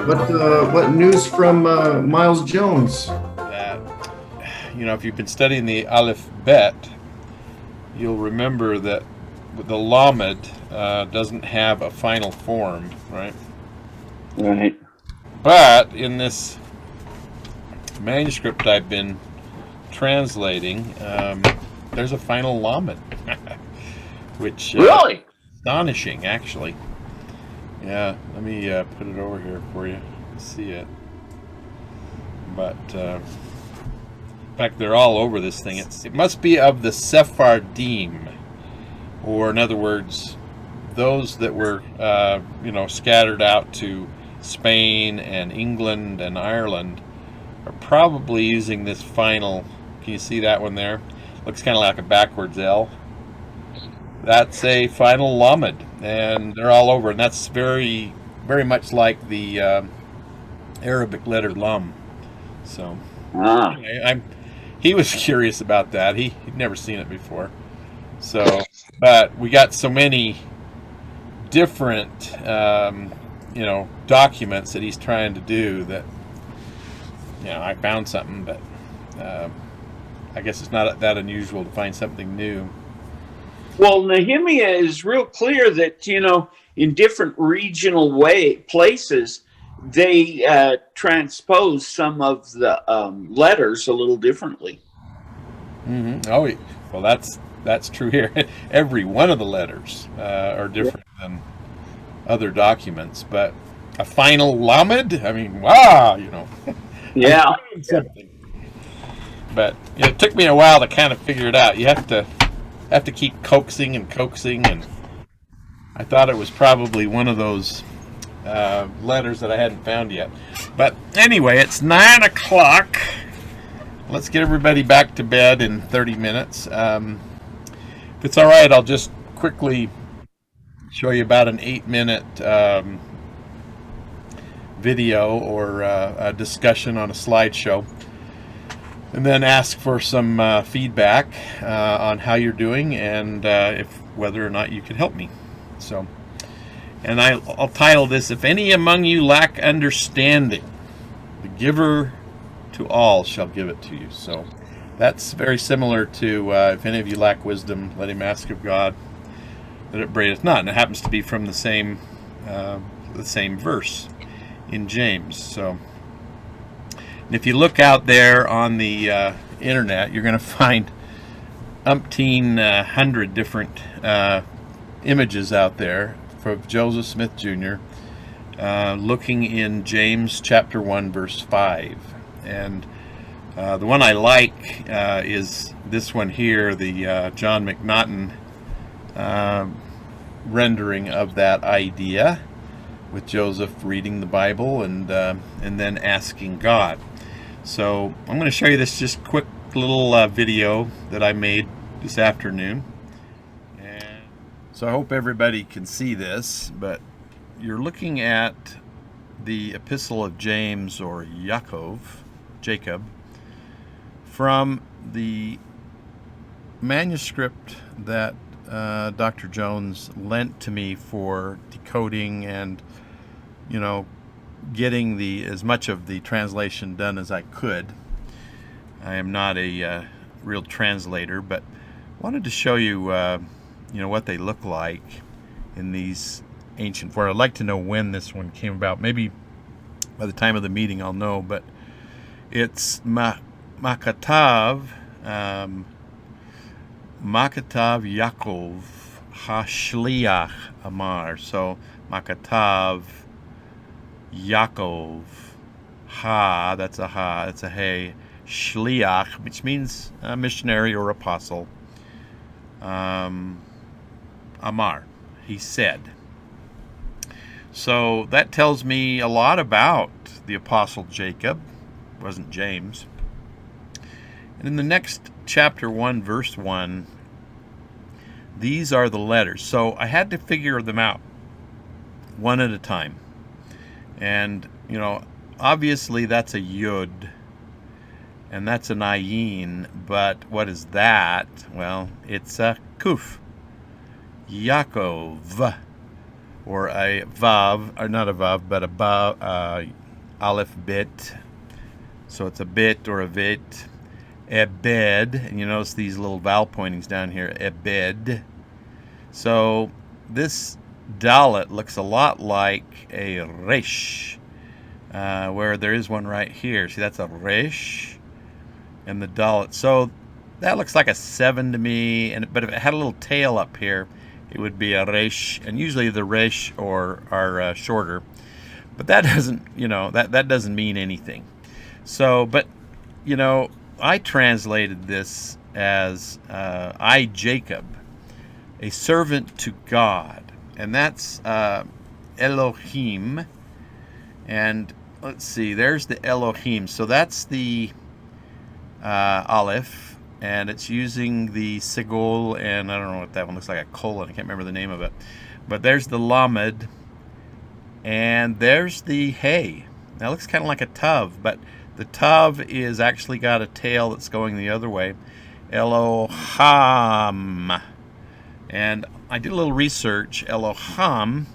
What news from Miles Jones? That, if you've been studying the Aleph Bet, you'll remember that the Lamed doesn't have a final form, right? Right. But in this manuscript I've been translating, there's a final Lamed, which Really? astonishing, actually. Yeah, let me put it over here for you. See it. But in fact, they're all over this thing. It must be of the Sephardim, or in other words, those that were scattered out to Spain and England and Ireland are probably using this final. Can you see that one there? Looks kind of like a backwards L. That's a final Lamed, and they're all over, and that's very, very much like the Arabic letter Lam. So, anyway, he was curious about that. He'd never seen it before. So, but we got so many different, documents that he's trying to do that, I found something, but I guess it's not that unusual to find something new. Well, Nehemiah is real clear that, in different regional places, they transpose some of the letters a little differently. Mm-hmm. Oh, well, that's true here. Every one of the letters are different than other documents, but a final Lamed, I mean, wow, Yeah. But it took me a while to kind of figure it out. You have to keep coaxing, and I thought it was probably one of those letters that I hadn't found yet. But anyway, it's 9 o'clock. Let's get everybody back to bed in 30 minutes. If it's all right, I'll just quickly show you about an 8-minute video or a discussion on a slideshow, and then ask for some feedback on how you're doing and whether or not you can help me. So, and I'll title this, "If any among you lack understanding, the giver to all shall give it to you." So that's very similar to if any of you lack wisdom, let him ask of God, that it braideth not. And it happens to be from the same verse in James. So, and if you look out there on the internet, you're going to find umpteen 100 different images out there of Joseph Smith Jr. Looking in James chapter 1 verse 5. And the one I like is this one here, the John McNaughton rendering of that idea, with Joseph reading the Bible and then asking God. So I'm going to show you this just quick little video that I made this afternoon. And so I hope everybody can see this, but you're looking at the Epistle of James, or Jacob, from the manuscript that Dr. Jones lent to me for decoding and getting as much of the translation done as I could. I am not a real translator, but wanted to show you what they look like in these ancient forms. I'd like to know when this one came about. Maybe by the time of the meeting I'll know, but it's Makatav Yaakov Hashliach Amar. So Makatav Yaakov that's a hey, Shliach, which means a missionary or apostle. Amar, he said. So that tells me a lot about the apostle Jacob. It wasn't James. And in the next chapter 1 verse 1, these are the letters. So I had to figure them out one at a time. And obviously that's a yud and that's an ayin, but what is that? Well, it's a kuf, Yaakov, or a vav, or not a vav, but a Aleph Bet. So it's a bit or a vit. Ebed. And you notice these little vowel pointings down here. Ebed. So this Dalet looks a lot like a Resh, where there is one right here. See, that's a Resh, and the Dalet. So that looks like a 7 to me. But if it had a little tail up here, it would be a Resh. And usually the Resh are shorter. But that doesn't, that doesn't mean anything. So, but, I translated this as I, Jacob, a servant to God. And that's Elohim. And let's see, there's the Elohim. So that's the Aleph. And it's using the Sigol, and I don't know what that one looks like, a colon. I can't remember the name of it. But there's the Lamed. And there's the Hey. That looks kind of like a Tav, but the Tav is actually got a tail that's going the other way. Elohim. And I did a little research. Elohim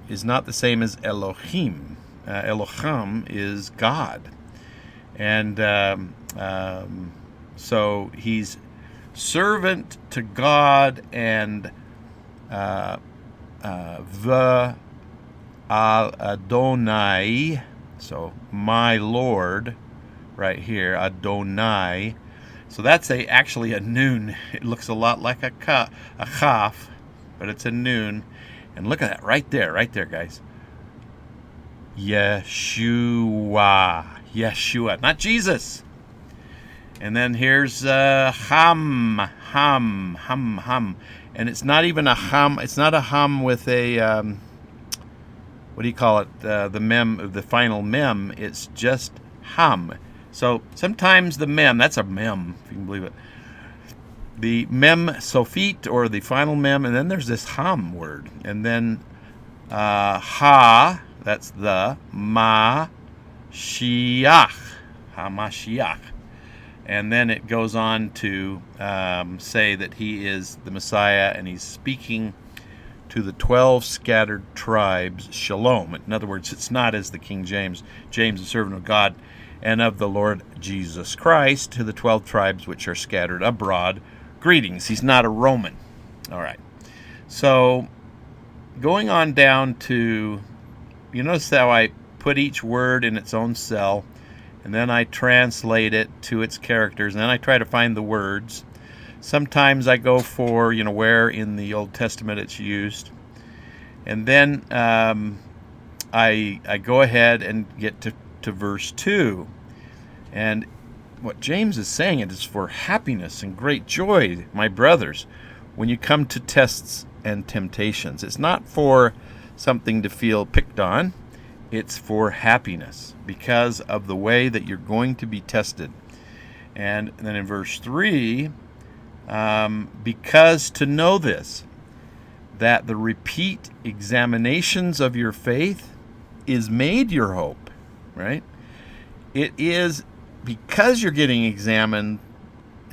is not the same as Elohim. Elohim is God. And so he's servant to God, and the Adonai, so my Lord, right here, Adonai. So that's actually a noon. It looks a lot like a chaf, but it's a noon. And look at that right there, guys. Yeshua, not Jesus. And then here's ham, and it's not even a ham. It's not a ham with a what do you call it? The mem, the final mem. It's just ham. So sometimes the mem, that's a mem, if you can believe it. The mem sofit, or the final mem, and then there's this ham word, and then ha, that's the Mashiach, HaMashiach. And then it goes on to say that he is the Messiah, and he's speaking to the 12 scattered tribes, shalom. In other words, it's not as the King James, the servant of God and of the Lord Jesus Christ, to the 12 tribes which are scattered abroad, greetings. He's not a Roman. All right. So going on down to, you notice how I put each word in its own cell, and then I translate it to its characters, and then I try to find the words. Sometimes I go for, where in the Old Testament it's used. And then I go ahead and get to verse 2. And what James is saying, it is for happiness and great joy, my brothers, when you come to tests and temptations. It's not for something to feel picked on. It's for happiness because of the way that you're going to be tested. And then in verse 3, because to know this, that the repeat examinations of your faith is made your hope, right? It is because you're getting examined.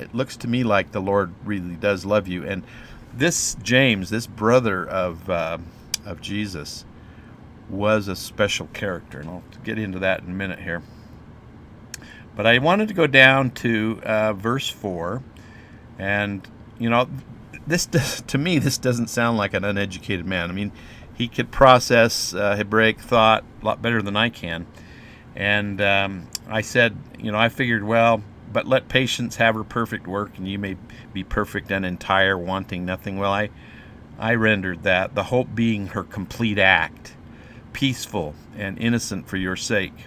It looks to me like the Lord really does love you. And this James, this brother of Jesus, was a special character, and I'll get into that in a minute here. But I wanted to go down to verse 4, and this to me, this doesn't sound like an uneducated man. I mean, he could process Hebraic thought a lot better than I can. And I said, I figured, well, but let patience have her perfect work, and you may be perfect and entire, wanting nothing. Well, I rendered that, the hope being her complete act, peaceful and innocent for your sake,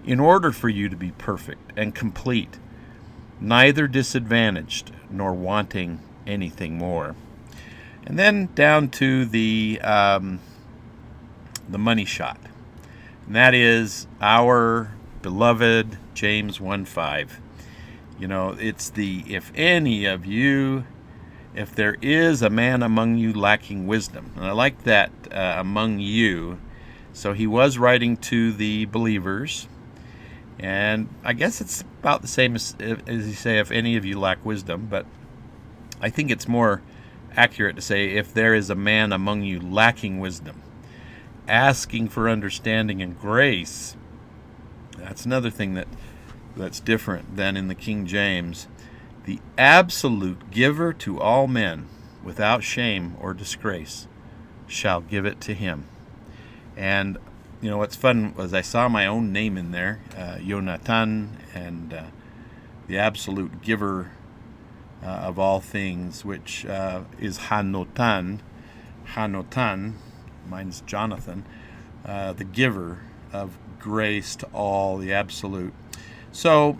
in order for you to be perfect and complete, neither disadvantaged nor wanting anything more. And then down to the money shot, and that is our beloved James 1:5. It's the, if there is a man among you lacking wisdom. And I like that, among you. So he was writing to the believers. And I guess it's about the same as you say, if any of you lack wisdom. But I think it's more accurate to say, if there is a man among you lacking wisdom. asking for understanding and grace. That's another thing that's different than in the King James. The absolute giver to all men, without shame or disgrace, shall give it to him. And what's fun was I saw my own name in there, Jonathan, and the absolute giver of all things, which is Hanotan. Hanotan, mine's Jonathan, the giver of grace to all, the absolute. So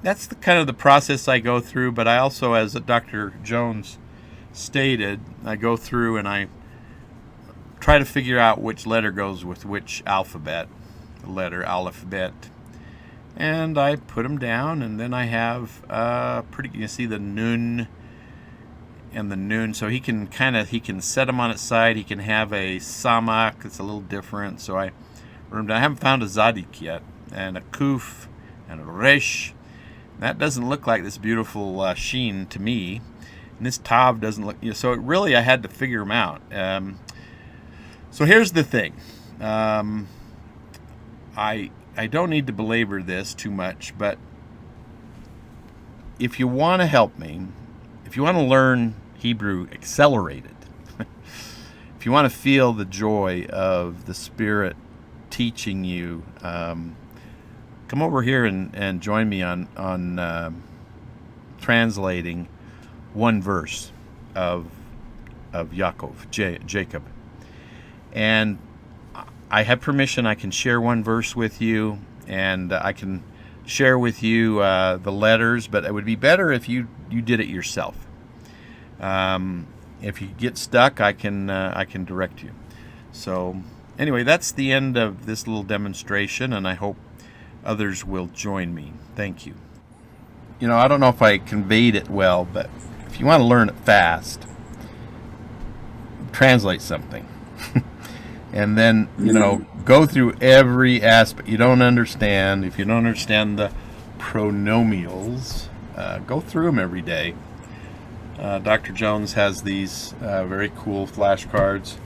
that's the kind of the process I go through, but I also, as Dr. Jones stated, I go through and I try to figure out which letter goes with which alphabet, the letter alphabet, and I put them down, and then I have you see the nun and the nun, so he can set them on its side. He can have a samak that's a little different, so I haven't found a zadik yet, and a kuf and a resh. That doesn't look like this beautiful sheen to me, and this tav doesn't look. So I had to figure them out. So here's the thing. I don't need to belabor this too much, but if you want to help me, if you want to learn Hebrew accelerated, if you want to feel the joy of the Spirit teaching you, come over here and join me on translating one verse of Jacob. And I have permission. I can share one verse with you, and I can share with you the letters, but it would be better if you did it yourself. If you get stuck, I can direct you. So anyway, that's the end of this little demonstration, and I hope others will join me. Thank you. I don't know if I conveyed it well, but if you want to learn it fast, translate something. And then, go through every aspect you don't understand. If you don't understand the pronomials, go through them every day. Dr. Jones has these very cool flashcards.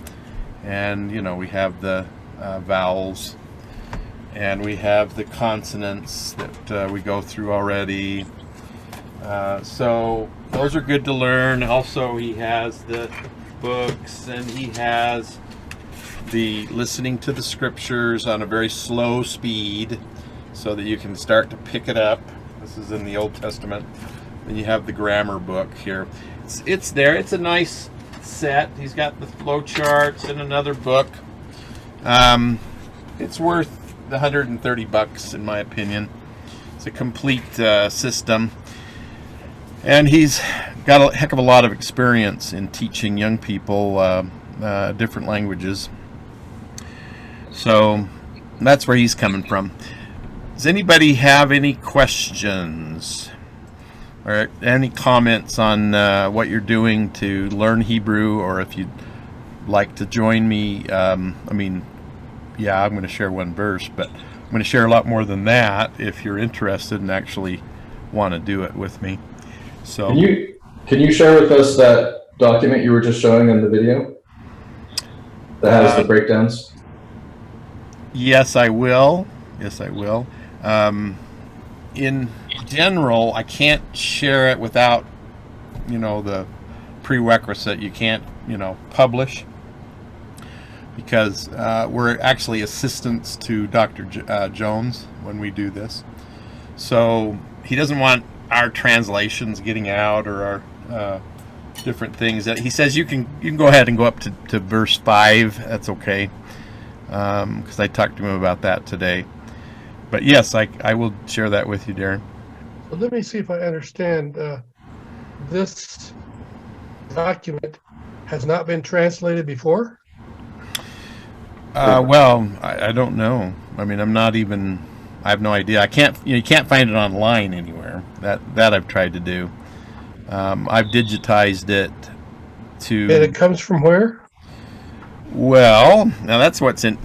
And, we have the vowels. And we have the consonants that we go through already. So those are good to learn. Also, he has the books, and he has the listening to the scriptures on a very slow speed so that you can start to pick it up. This is in the Old Testament. Then you have the grammar book here. It's there. It's a nice set. He's got the flow charts and another book. It's worth the $130 in my opinion. It's a complete system. And he's got a heck of a lot of experience in teaching young people different languages. So that's where he's coming from. Does anybody have any questions or any comments on what you're doing to learn Hebrew, or if you'd like to join me? I'm going to share one verse, but I'm going to share a lot more than that if you're interested and actually want to do it with me. So can you share with us that document you were just showing in the video that has the breakdowns? Yes, I will. In general, I can't share it without, the prerequisite. You can't, publish, because we're actually assistants to Dr. Jones when we do this. So he doesn't want our translations getting out, or our different things. That he says you can go ahead and go up to verse 5. That's okay. Because I talked to him about that today. But yes, I will share that with you, Darren. So let me see if I understand. This document has not been translated before? Well, I don't know. I mean, I have no idea. You can't find it online anywhere. That I've tried to do. I've digitized it to. And it comes from where? Well, now that's an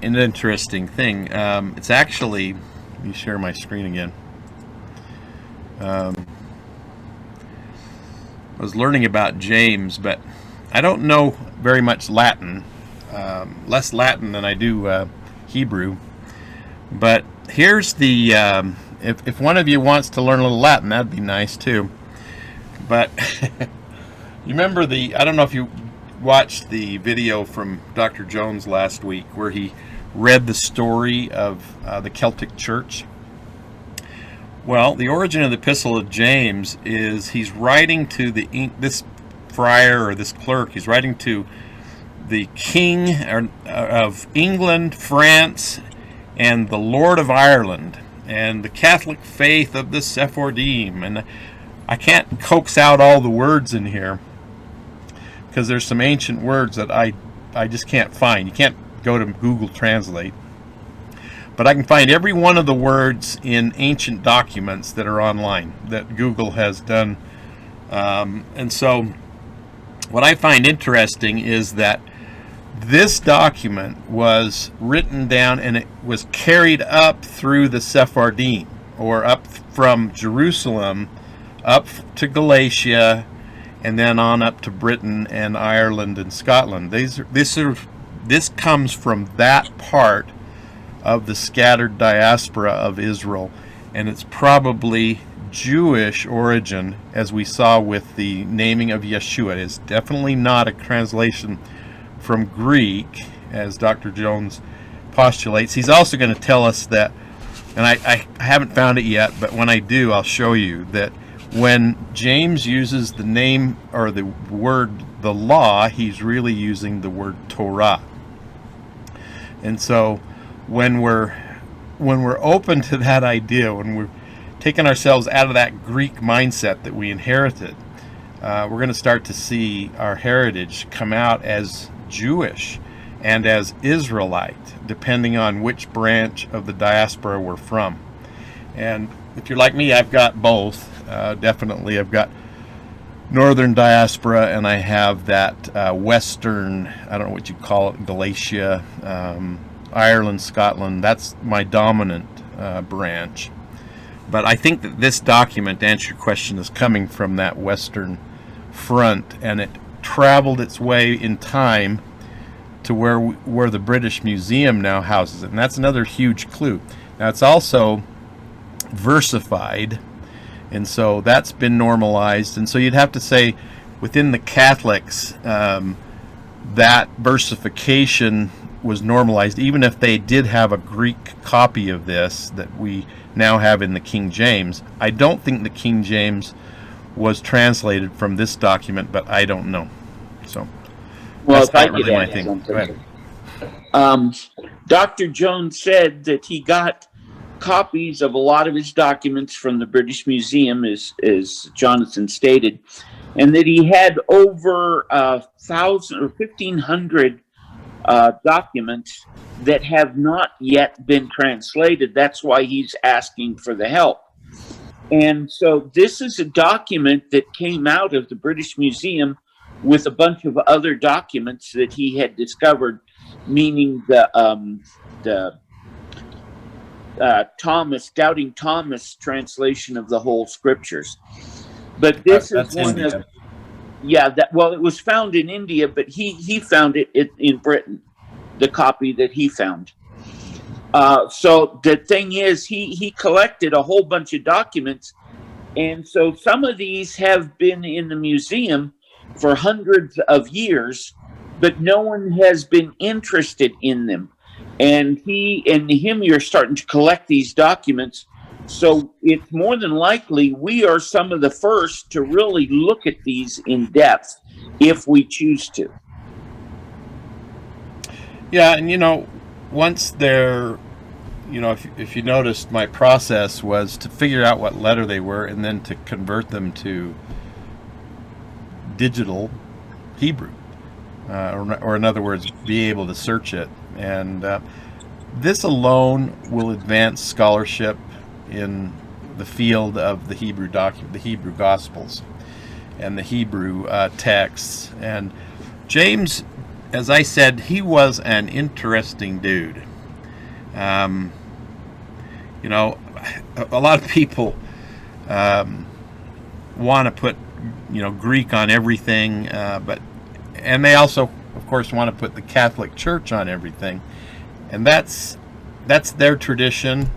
interesting thing. It's actually, let me share my screen again. I was learning about James, but I don't know very much Latin. less Latin than I do Hebrew. But here's the, if one of you wants to learn a little Latin, that'd be nice too. But you remember I don't know if you watched the video from Dr. Jones last week where he read the story of the Celtic Church. Well, the origin of the Epistle of James is he's writing to this friar or this clerk. He's writing to the king of England, France, and the Lord of Ireland, and the Catholic faith of the Sephardim. And I can't coax out all the words in here because there's some ancient words that I just can't find. You can't go to Google Translate. But I can find every one of the words in ancient documents that are online that Google has done. And so what I find interesting is that this document was written down and it was carried up through the Sephardim, or up from Jerusalem up to Galatia, and then on up to Britain and Ireland and Scotland. This comes from that part of the scattered diaspora of Israel, and it's probably Jewish origin, as we saw with the naming of Yeshua. It is definitely not a translation from Greek, as Dr. Jones postulates. He's also going to tell us that, and I haven't found it yet, but when I do, I'll show you that when James uses the name or the word the law, he's really using the word Torah. And so when we're open to that idea, when we're taking ourselves out of that Greek mindset that we inherited, we're going to start to see our heritage come out as Jewish and as Israelite, depending on which branch of the diaspora we're from. And if you're like me, I've got both. Definitely, I've got northern diaspora, and I have that western, I don't know what you call it, Galatia, Ireland, Scotland. That's my dominant branch. But I think that this document, to answer your question, is coming from that western front, and it traveled its way in time to where the British Museum now houses it. And that's another huge clue. Now, it's also versified, and so that's been normalized. And so you'd have to say within the Catholics that versification was normalized, even if they did have a Greek copy of this that we now have in the King James. I don't think the King James was translated from this document, but I don't know. So, well, that's if I not could really my add thing. something. Go ahead. Dr. Jones said that he got copies of a lot of his documents from the British Museum, as Jonathan stated, and that he had over 1,000 or 1,500 documents that have not yet been translated. That's why he's asking for the help. And so this is a document that came out of the British Museum with a bunch of other documents that he had discovered, meaning the Doubting Thomas translation of the whole scriptures. But this is one India. of, well, it was found in India, but he found it in Britain, the copy that he found. So the thing is, he collected a whole bunch of documents, and so some of these have been in the museum for hundreds of years, but no one has been interested in them. And he and Nehemiah are starting to collect these documents, so it's more than likely we are some of the first to really look at these in depth if we choose to. Yeah, and once they're, if you noticed, my process was to figure out what letter they were and then to convert them to digital Hebrew, or in other words, be able to search it. And this alone will advance scholarship in the field of the Hebrew document, the Hebrew Gospels, and the Hebrew texts. And James, as I said, he was an interesting dude. A lot of people want to put Greek on everything, and they also of course, want to put the Catholic Church on everything, and that's their tradition.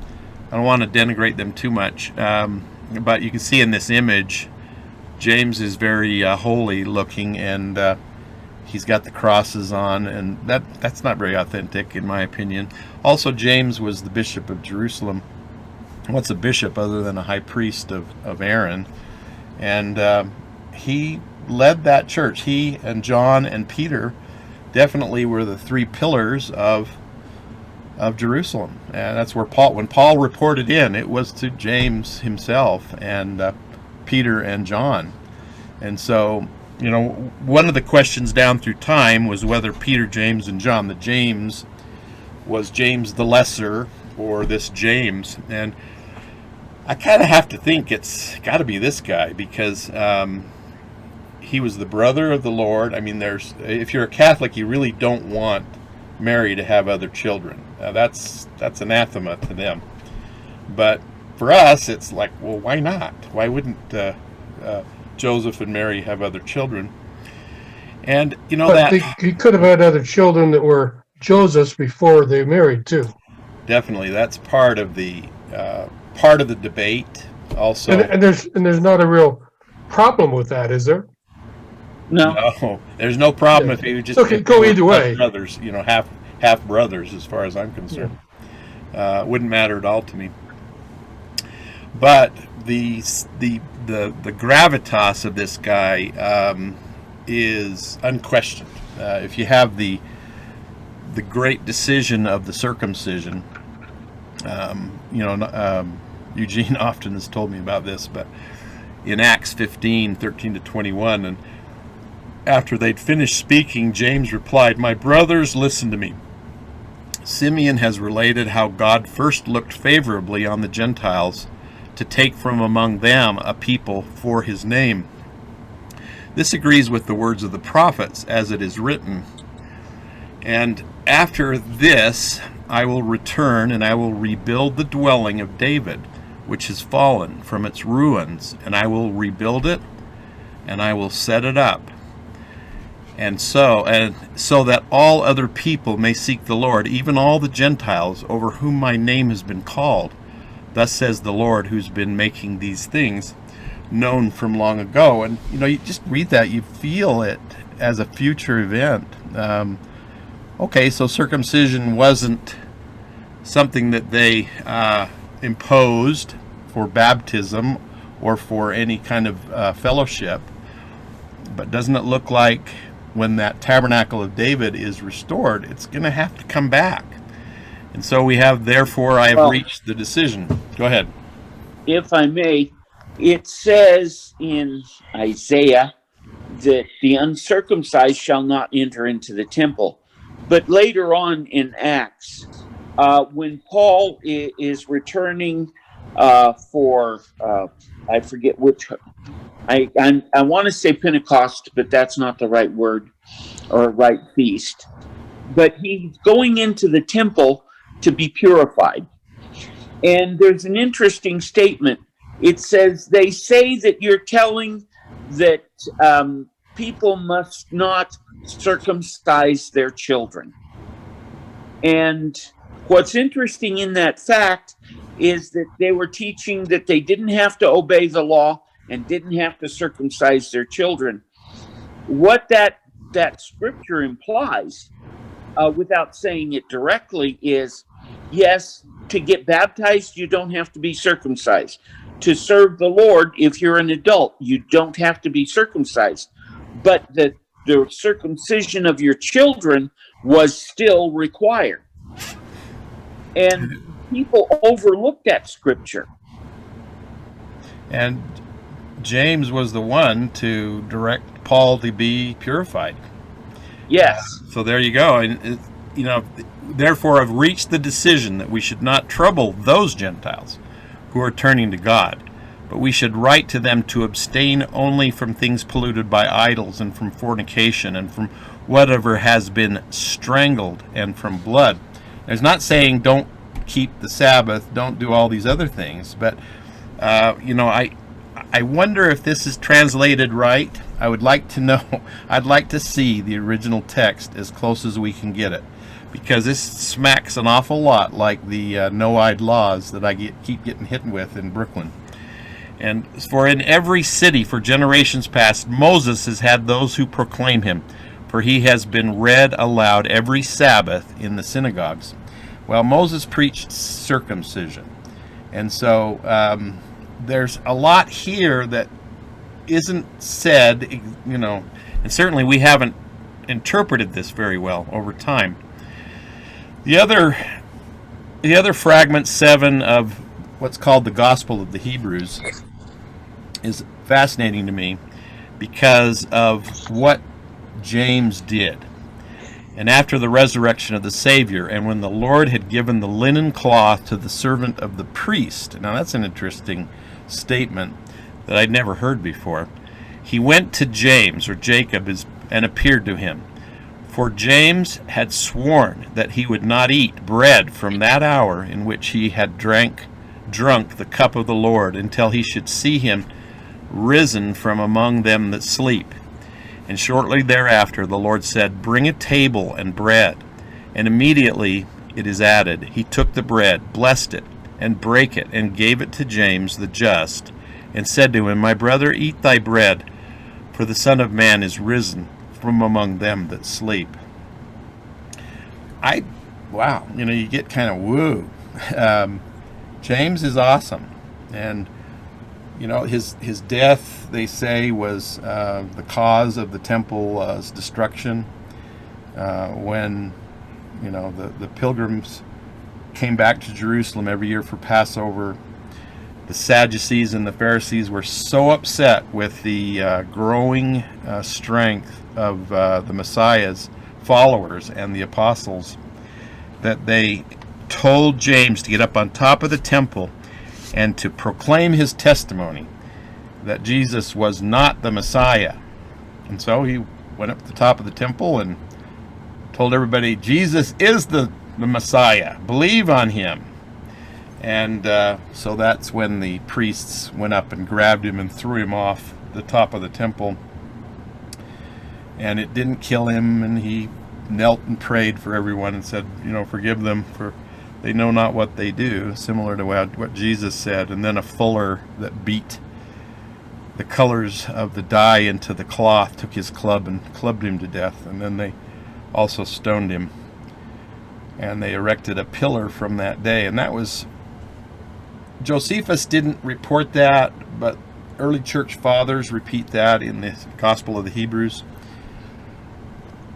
I don't want to denigrate them too much, but you can see in this image, James is very holy looking, and he's got the crosses on, and that's not very authentic in my opinion. Also, James was the bishop of Jerusalem. What's a bishop other than a high priest of Aaron? And he led that church. He and John and Peter definitely were the three pillars of Jerusalem. And that's where when Paul reported in, it was to James himself and Peter and John. And so, you know, one of the questions down through time was whether Peter, James, and John, the James, was James the Lesser or this James. And I kind of have to think it's got to be this guy, because he was the brother of the Lord. I mean, if you're a Catholic, you really don't want Mary to have other children. That's anathema to them. But for us, it's like, well, why not? Why wouldn't Joseph and Mary have other children? And you know that he could have had other children that were Joseph's before they married too. Definitely, that's part of the debate. Also, and there's not a real problem with that, is there? No, there's no problem if you just go either way. Brothers, you know, half brothers, as far as I'm concerned. Yeah. Wouldn't matter at all to me. But the gravitas of this guy is unquestioned. If you have the great decision of the circumcision, Eugene often has told me about this, but in Acts 15:13-21, and after they'd finished speaking, James replied, "My brothers, listen to me. Simeon has related how God first looked favorably on the Gentiles to take from among them a people for his name. This agrees with the words of the prophets, as it is written, and after this I will return, and I will rebuild the dwelling of David, which has fallen from its ruins, and I will rebuild it, and I will set it up, and so that all other people may seek the Lord, even all the Gentiles over whom my name has been called. Thus says the Lord, who's been making these things known from long ago." And you know, you just read that, you feel it as a future event. Okay, so circumcision wasn't something that they imposed for baptism or for any kind of fellowship, but doesn't it look like when that tabernacle of David is restored, it's going to have to come back? And so we have, therefore, I have reached the decision. Go ahead. If I may, it says in Isaiah that the uncircumcised shall not enter into the temple. But later on in Acts, when Paul is returning for, I forget which, I want to say Pentecost, but that's not the right word or right feast. But he's going into the temple to be purified. And there's an interesting statement. It says, they say that you're telling that people must not circumcise their children. And what's interesting in that fact is that they were teaching that they didn't have to obey the law and didn't have to circumcise their children. What that scripture implies, without saying it directly, is yes, to get baptized, you don't have to be circumcised. To serve the Lord, if you're an adult, you don't have to be circumcised. But the circumcision of your children was still required. And people overlook that scripture. And James was the one to direct Paul to be purified. Yes. So there you go. And, therefore I've reached the decision that we should not trouble those Gentiles who are turning to God, but we should write to them to abstain only from things polluted by idols, and from fornication, and from whatever has been strangled, and from blood. It's not saying don't keep the Sabbath, don't do all these other things, but I I wonder if this is translated right. I would like to know. I'd like to see the original text as close as we can get it, because this smacks an awful lot like the no-eyed laws that I keep getting hit with in Brooklyn. And for in every city for generations past, Moses has had those who proclaim him, for he has been read aloud every Sabbath in the synagogues. Well, Moses preached circumcision. And so there's a lot here that isn't said, and certainly we haven't interpreted this very well over time. The other fragment 7 of what's called the Gospel of the Hebrews is fascinating to me because of what James did. And after the resurrection of the Savior, and when the Lord had given the linen cloth to the servant of the priest. Now that's an interesting statement that I'd never heard before. He went to James, or Jacob, and appeared to him. For James had sworn that he would not eat bread from that hour in which he had drunk the cup of the Lord, until he should see him risen from among them that sleep. And shortly thereafter the Lord said, Bring a table and bread. And immediately it is added, He took the bread, blessed it, and brake it, and gave it to James the just, and said to him, My brother, eat thy bread, for the Son of Man is risen from among them that sleep. Wow, you get kind of woo. James is awesome. And his death, they say, was the cause of the temple's destruction. When the pilgrims came back to Jerusalem every year for Passover, the Sadducees and the Pharisees were so upset with the growing strength of the Messiah's followers and the apostles that they told James to get up on top of the temple and to proclaim his testimony that Jesus was not the Messiah. And so he went up to the top of the temple and told everybody, Jesus is the Messiah. Believe on him. And so that's when the priests went up and grabbed him and threw him off the top of the temple. And it didn't kill him, and he knelt and prayed for everyone and said, forgive them, for they know not what they do, similar to what Jesus said. And then a fuller that beat the colors of the dye into the cloth took his club and clubbed him to death. And then they also stoned him. And they erected a pillar from that day. And that was, Josephus didn't report that, but early church fathers repeat that in the Gospel of the Hebrews.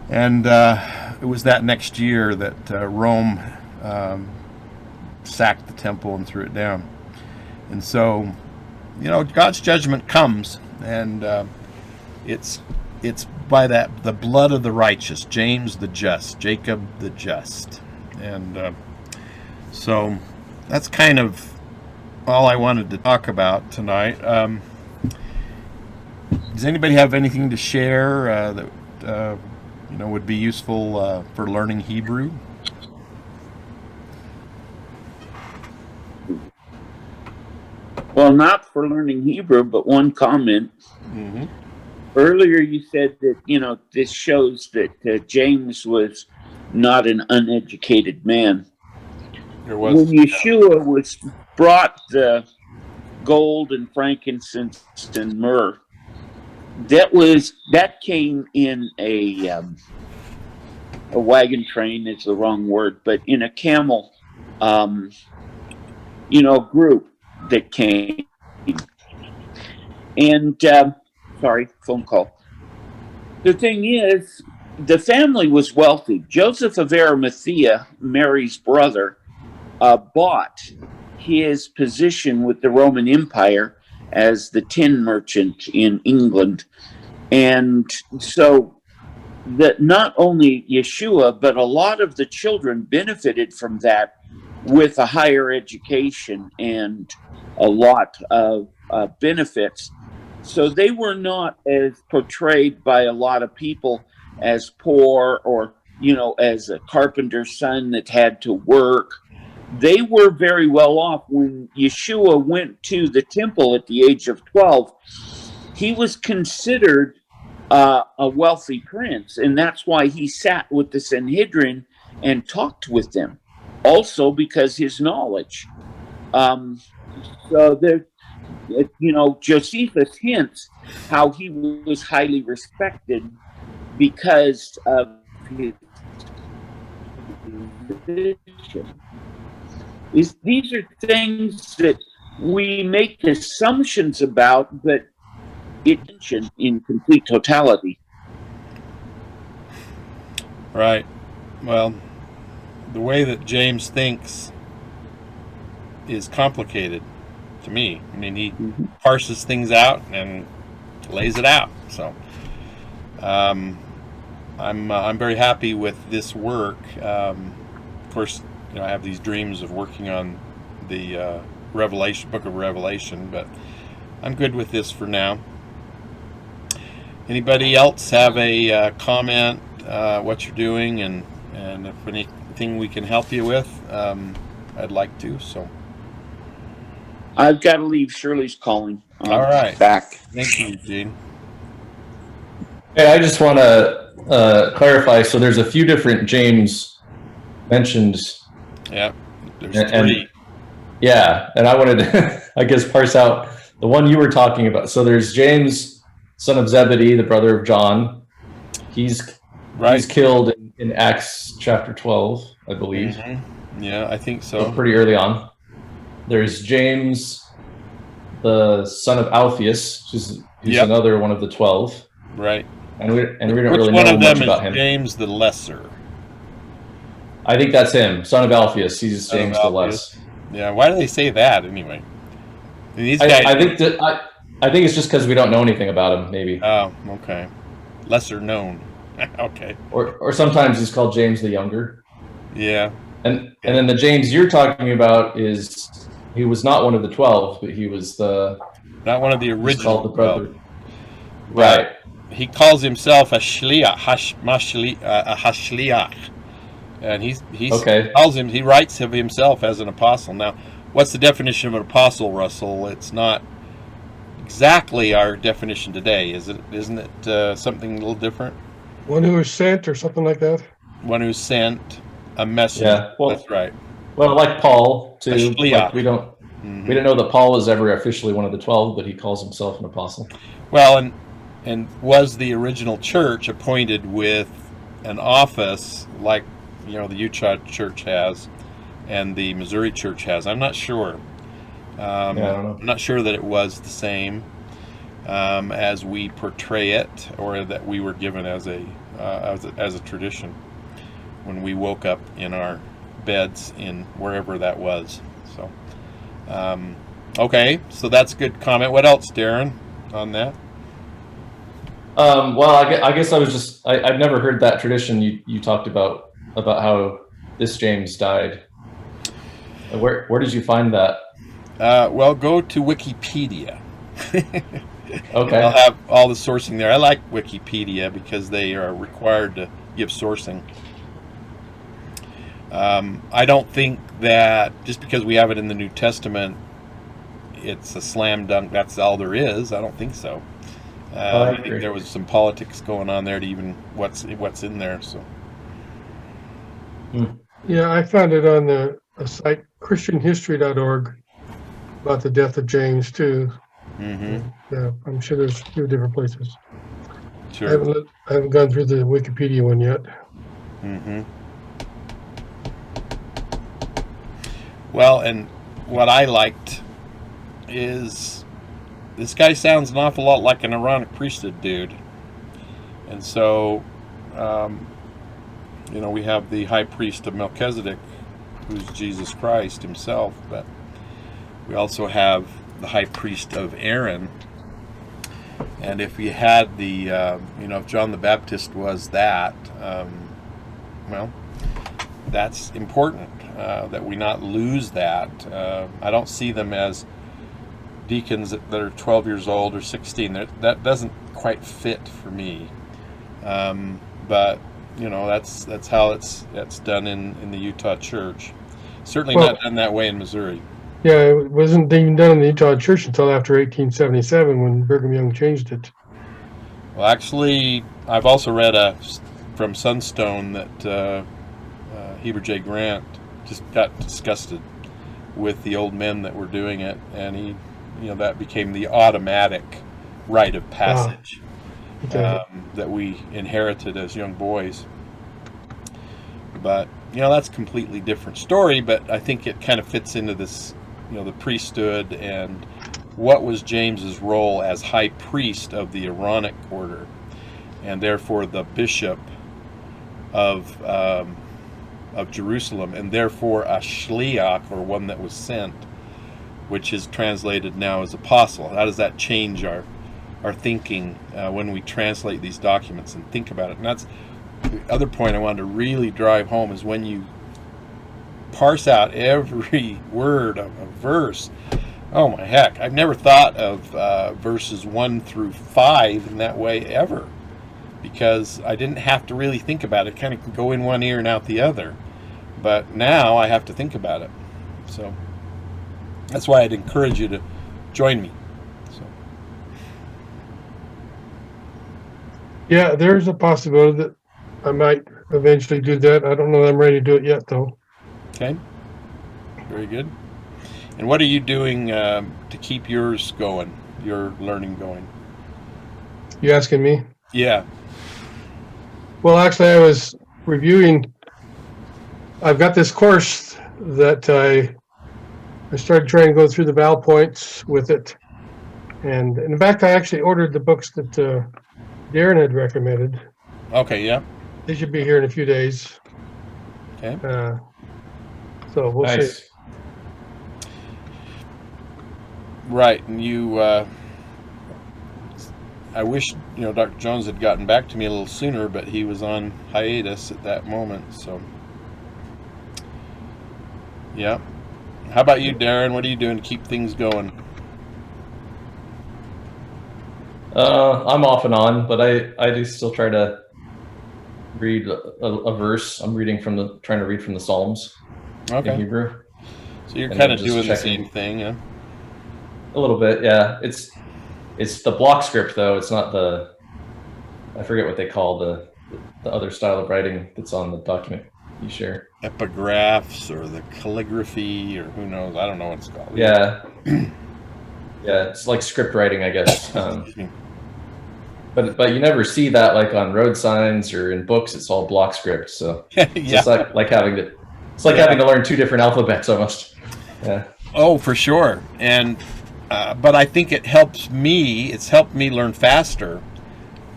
And it was that next year that Rome sacked the temple and threw it down. And so, God's judgment comes, and it's by the blood of the righteous, James the just, Jacob the just. And so that's kind of all I wanted to talk about tonight. Does anybody have anything to share that would be useful for learning Hebrew? Well, not for learning Hebrew, but one comment. Mm-hmm. Earlier you said that, this shows that James was not an uneducated man. When Yeshua was brought the gold and frankincense and myrrh, that came in a wagon train is the wrong word, but in a camel, group that came. And sorry, phone call. The thing is, the family was wealthy. Joseph of Arimathea, Mary's brother, bought his position with the Roman Empire as the tin merchant in England. And so that not only Yeshua, but a lot of the children benefited from that with a higher education and a lot of benefits. So they were not as portrayed by a lot of people as poor or, as a carpenter's son that had to work. they were very well off. When Yeshua went to the temple at the age of 12, he was considered a wealthy prince, and that's why he sat with the Sanhedrin and talked with them. Also, because his knowledge. So there, Josephus hints how he was highly respected because of his position. These are things that we make assumptions about, but it mentioned in complete totality. Right. Well, the way that James thinks is complicated to me. I mean, he parses things out and lays it out. So I'm very happy with this work. Of course, I have these dreams of working on the book of Revelation, but I'm good with this for now. Anybody else have a comment, what you're doing, and if anything we can help you with, I'd like to. So I've got to leave. Shirley's calling. All right. Back. Thank you, Gene. Hey, I just want to clarify. So there's a few different James mentioned. Yeah, there's three. Yeah, and I wanted to, I guess, parse out the one you were talking about. So there's James, son of Zebedee, the brother of John. He's killed in Acts chapter 12, I believe. Mm-hmm. Yeah, I think so. Pretty early on. There's James, the son of Alphaeus, who's another one of the 12. Right. And we don't really know much about him. James the Lesser? I think that's him, son of Alphaeus. He's James the Less. Yeah. Why do they say that anyway? These guys. I think it's just because we don't know anything about him. Maybe. Oh, okay. Lesser known. Okay. Or sometimes he's called James the Younger. Yeah. And then the James you're talking about he was not one of the 12, but he was not one of the original. The brother. Right. He calls himself a shliach, a hashliach, and he writes of himself as an apostle. Now, what's the definition of an apostle, Russell? It's not exactly our definition today, is it? Isn't it something a little different? One who is sent, or something like that. One who's sent, a messenger. Yeah, well, that's right. Well, like Paul too. Like we don't know that Paul was ever officially one of the 12, but he calls himself an apostle. Well, and was the original church appointed with an office like the Utah church has and the Missouri church has? I'm not sure. I don't know. I'm not sure that it was the same as we portray it, or that we were given as a tradition when we woke up in our beds in wherever that was. So okay, so that's a good comment. What else, Darren, on that? Well, I guess I've never heard that tradition you talked about how this James died. Where did you find that? Well, go to Wikipedia. Okay. I'll have all the sourcing there. I like Wikipedia because they are required to give sourcing. I don't think that just because we have it in the New Testament, it's a slam dunk. That's all there is. I don't think so. I think there was some politics going on there to even what's in there. So. Yeah, I found it on the site christianhistory.org about the death of James too. Mm-hmm. Yeah, I'm sure there's a few different places. Sure. I haven't gone through the Wikipedia one yet. Mm-hmm. Well, and what I liked is this guy sounds an awful lot like an Aaronic priesthood dude. And so, we have the high priest of Melchizedek, who's Jesus Christ himself, but we also have the high priest of Aaron. And if you had if John the Baptist was that, that's important that we not lose that. I don't see them as deacons that are 12 years old or 16. That doesn't quite fit for me. But that's how it's done in the Utah church. Certainly Well- not done that way in Missouri. Yeah, it wasn't even done in the Utah Church until after 1877 when Brigham Young changed it. Well, actually, I've also read from Sunstone that Heber J. Grant just got disgusted with the old men that were doing it, and that became the automatic rite of passage Okay. that we inherited as young boys. But that's a completely different story. But I think it kind of fits into this, the priesthood and what was James's role as high priest of the Aaronic order, and therefore the bishop of Jerusalem, and therefore a shliach, or one that was sent, which is translated now as apostle. How does that change our thinking when we translate these documents and think about it? And that's the other point I wanted to really drive home, is when you parse out every word of a verse. Oh my heck, I've never thought of verses 1 through 5 in that way ever, because I didn't have to really think about it. It kind of could go in one ear and out the other. But now I have to think about it. So that's why I'd encourage you to join me. So. Yeah, there's a possibility that I might eventually do that. I don't know that I'm ready to do it yet, though. Okay. Very good. And what are you doing to keep yours going, your learning going? You asking me? Yeah. Well, actually, I was reviewing. I've got this course that I started trying to go through the vowel points with it. And in fact, I actually ordered the books that Darren had recommended. Okay, yeah. They should be here in a few days. Okay. So we'll see. Nice. Right, and you, I wish, Dr. Jones had gotten back to me a little sooner, but he was on hiatus at that moment, so. Yeah. How about you, Darren? What are you doing to keep things going? I'm off and on, but I do still try to read a verse. I'm trying to read from the Psalms Okay. in Hebrew. So you're And kind of then just doing the checking. same thing, yeah? A little bit, yeah. It's the block script though. It's not I forget what they call the other style of writing that's on the document you share. Epigraphs or the calligraphy, or who knows? I don't know what it's called. Yeah. Yeah, it's like script writing, I guess. But you never see that like on road signs or in books. It's all block script. So it's Yeah. just like having to having to learn two different alphabets almost. Yeah. Oh, for sure. And but I think it helps me. It's helped me learn faster,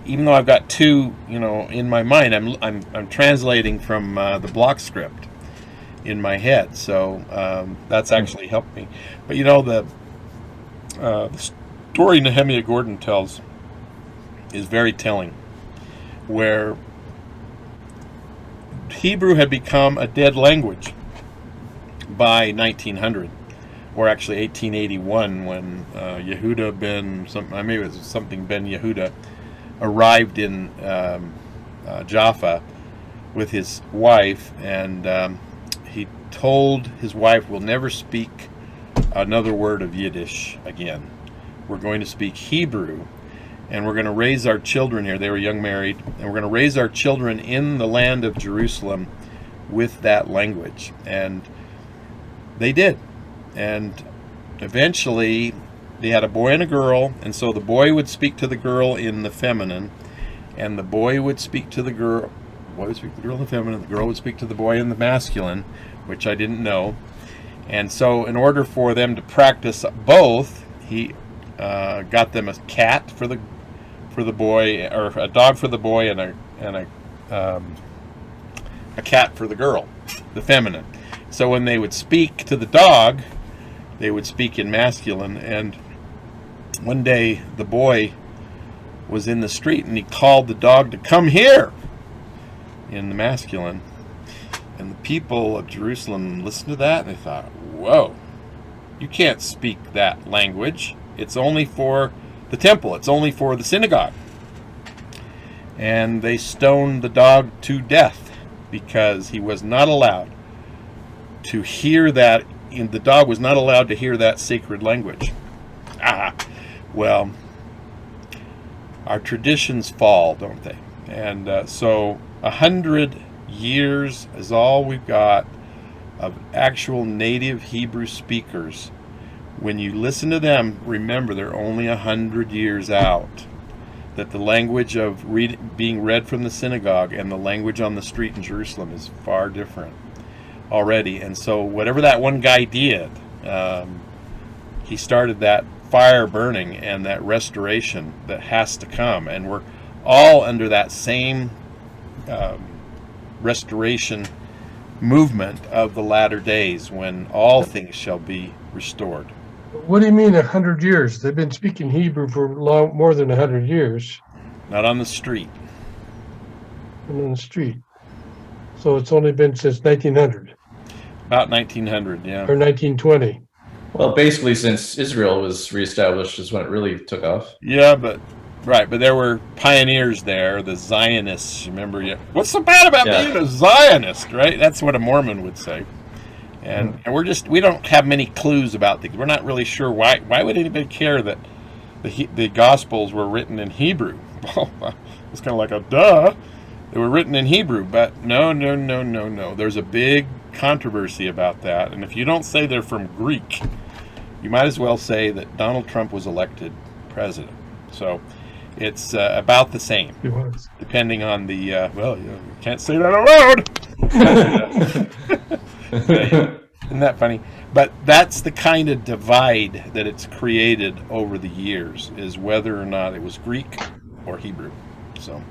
even though I've got two. In my mind, I'm translating from the block script in my head. So that's actually helped me. But the story Nehemiah Gordon tells is very telling, where Hebrew had become a dead language by 1900, or actually 1881, when Yehuda ben Yehuda arrived in Jaffa with his wife, and he told his wife, "We'll never speak another word of Yiddish again. We're going to speak Hebrew, and we're going to raise our children here." They were young married, and we're going to raise our children in the land of Jerusalem with that language. And they did. And eventually they had a boy and a girl, and so the boy would speak to the girl in the feminine, and the boy would speak to the girl. The boy would speak to the girl in the feminine, the girl would speak to the boy in the masculine, which I didn't know. And so in order for them to practice both, he got them a cat for the boy, or a dog for the boy, and a cat for the girl, the feminine. So when they would speak to the dog, they would speak in masculine. And one day the boy was in the street, and he called the dog to come here in the masculine. And the people of Jerusalem listened to that, and they thought, whoa, you can't speak that language. It's only for the temple. It's only for the synagogue. And they stoned the dog to death because he was not allowed to hear that. The dog was not allowed to hear that sacred language. Well, our traditions fall, don't they? And so 100 years is all we've got of actual native Hebrew speakers. When you listen to them, remember they're only 100 years out. That the language of being read from the synagogue and the language on the street in Jerusalem is far different already. And so whatever that one guy did, he started that fire burning and that restoration that has to come. And we're all under that same restoration movement of the latter days, when all things shall be restored. What do you mean 100 years? They've been speaking Hebrew for more than 100 years. Not on the street. And on the street. So it's only been since 1900. About 1900, yeah. Or 1920. Well, basically since Israel was reestablished is when it really took off. Yeah, but there were pioneers there, the Zionists. Remember, what's so bad about being a Zionist, right? That's what a Mormon would say. And we don't have many clues about things. We're not really sure why would anybody care that the Gospels were written in Hebrew? Well, it's kind of like a duh. They were written in Hebrew, but no. There's a big controversy about that. And if you don't say they're from Greek, you might as well say that Donald Trump was elected president. So it's about the same, depending on the, you can't say that aloud. Isn't that funny? But that's the kind of divide that it's created over the years, is whether or not it was Greek or Hebrew. So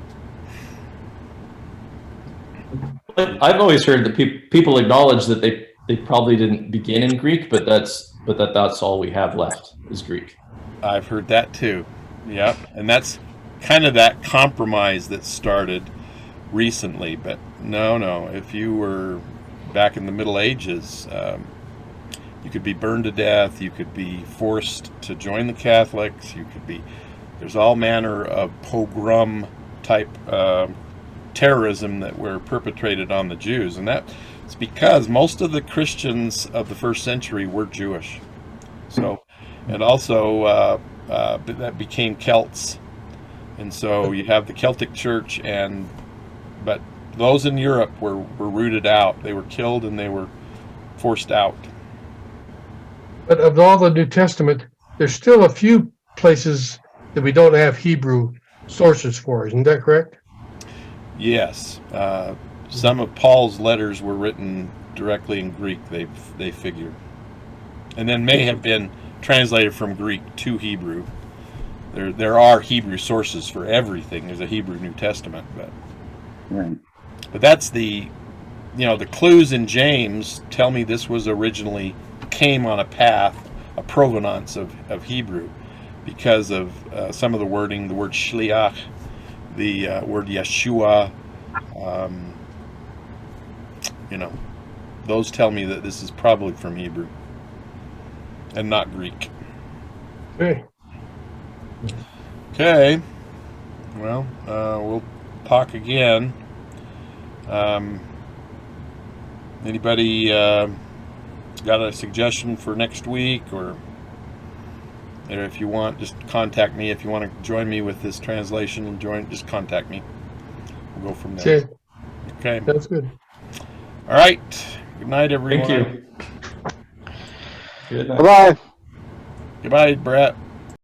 I've always heard that people acknowledge that they probably didn't begin in Greek, but that's all we have left is Greek. I've heard that too. Yeah, and that's kind of that compromise that started recently. But no, if you were back in the Middle Ages, you could be burned to death, you could be forced to join the Catholics, there's all manner of pogrom type terrorism that were perpetrated on the Jews, and that's because most of the Christians of the first century were Jewish. So, and also that became Celts, and so you have the Celtic Church, but those in Europe were rooted out. They were killed and they were forced out. But of all the New Testament, there's still a few places that we don't have Hebrew sources for. Isn't that correct? Yes. Some of Paul's letters were written directly in Greek, they figure. And then may have been translated from Greek to Hebrew. There are Hebrew sources for everything. There's a Hebrew New Testament, but... Right. But that's the clues in James tell me this was originally came on a path, a provenance of Hebrew, because of some of the wording, the word shliach, the word Yeshua. Those tell me that this is probably from Hebrew and not Greek. Okay. Well, we'll talk again. Anybody got a suggestion for next week, or if you want, just contact me. If you want to join me with this translation and just contact me. We'll go from there. Okay. That's good. All right. Good night, everyone. Thank you. Good night. Bye-bye. Goodbye, Brett.